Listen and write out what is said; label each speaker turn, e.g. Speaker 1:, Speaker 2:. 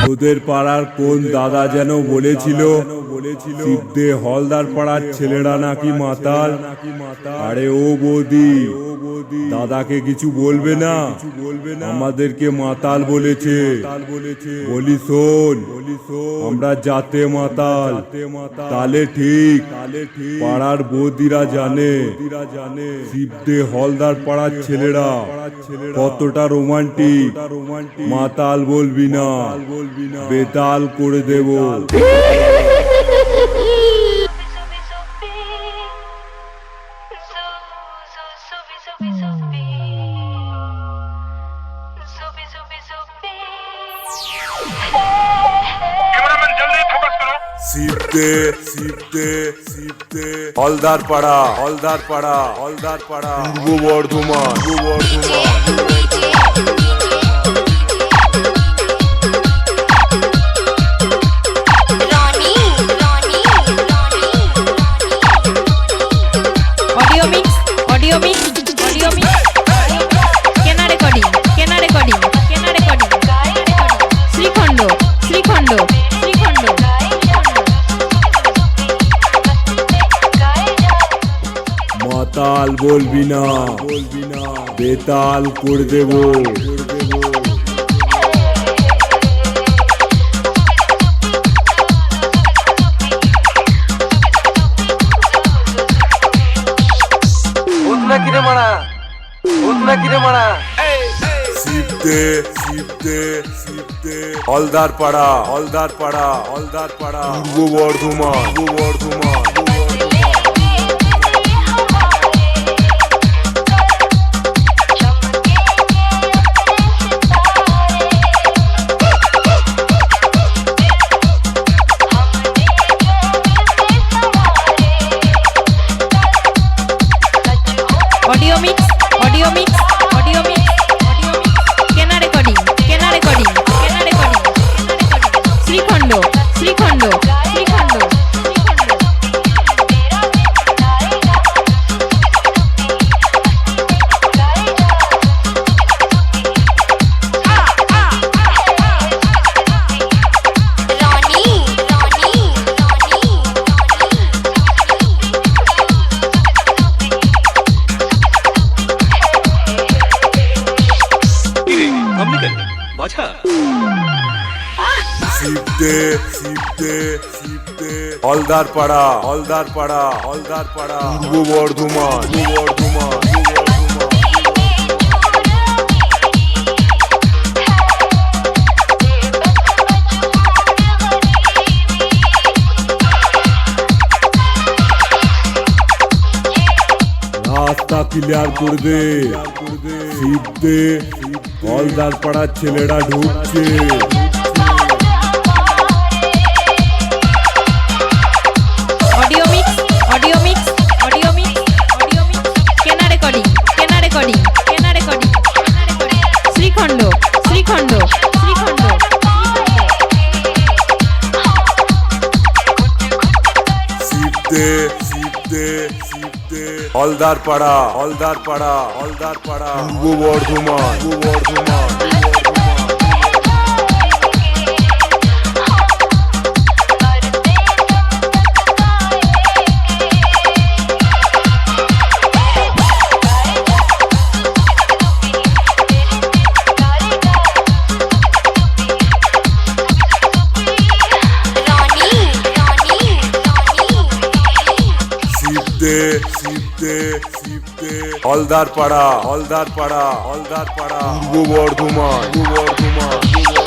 Speaker 1: তোদের পাড়ার কোন দাদা যেন বলেছিল শিবদে হলদার পাড়ার ছেলেরা নাকি মাতাল। আরে ও বৌদি, দাদাকে কিছু বলবে না, আমাদেরকে মাতাল বলেছে। বলি শোন, আমরা জাতে মাতাল, তালে ঠিক পাড়ার বৌদিরা জানে শিবদে হলদার পাড়ার ছেলেরা কতটা রোমান্টিক। মাতাল বলবি না, বেতাল করে দেব। শিবদে শিবদে শিবদে হলদার পাড়া, হলদার পাড়া, হলদার পাড়া, পূর্ব বর্ধমান, পূর্ব বর্ধমান। মাতাল বলবি না, বেতাল করে দেব। শিবদে শিবদে শিবদে হলদার পাড়া, হলদার পাড়া, হলদার পাড়া, পূর্ব বর্ধমান, পূর্ব বর্ধমান। শিবদে শিবদে শিবদে হলদার পাড়া, হলদার পাড়া, হলদার পাড়া, পূর্ব বর্ধমান, পূর্ব বর্ধমান। রাস্তা ক্লিয়ার করে দে, শিবদে হলদার পাড়ার ছেলেরা ঢুকছে। হলদার পাড়া, হলদার পাড়া, হলদার পাড়া, পূর্ব বর্ধমান, পূর্ব বর্ধমান। শিবদে শিবদে শিবদে হলদার পাড়া, হলদার পাড়া, হলদার পাড়া, পূর্ব বর্ধমান, পূর্ব বর্ধমান।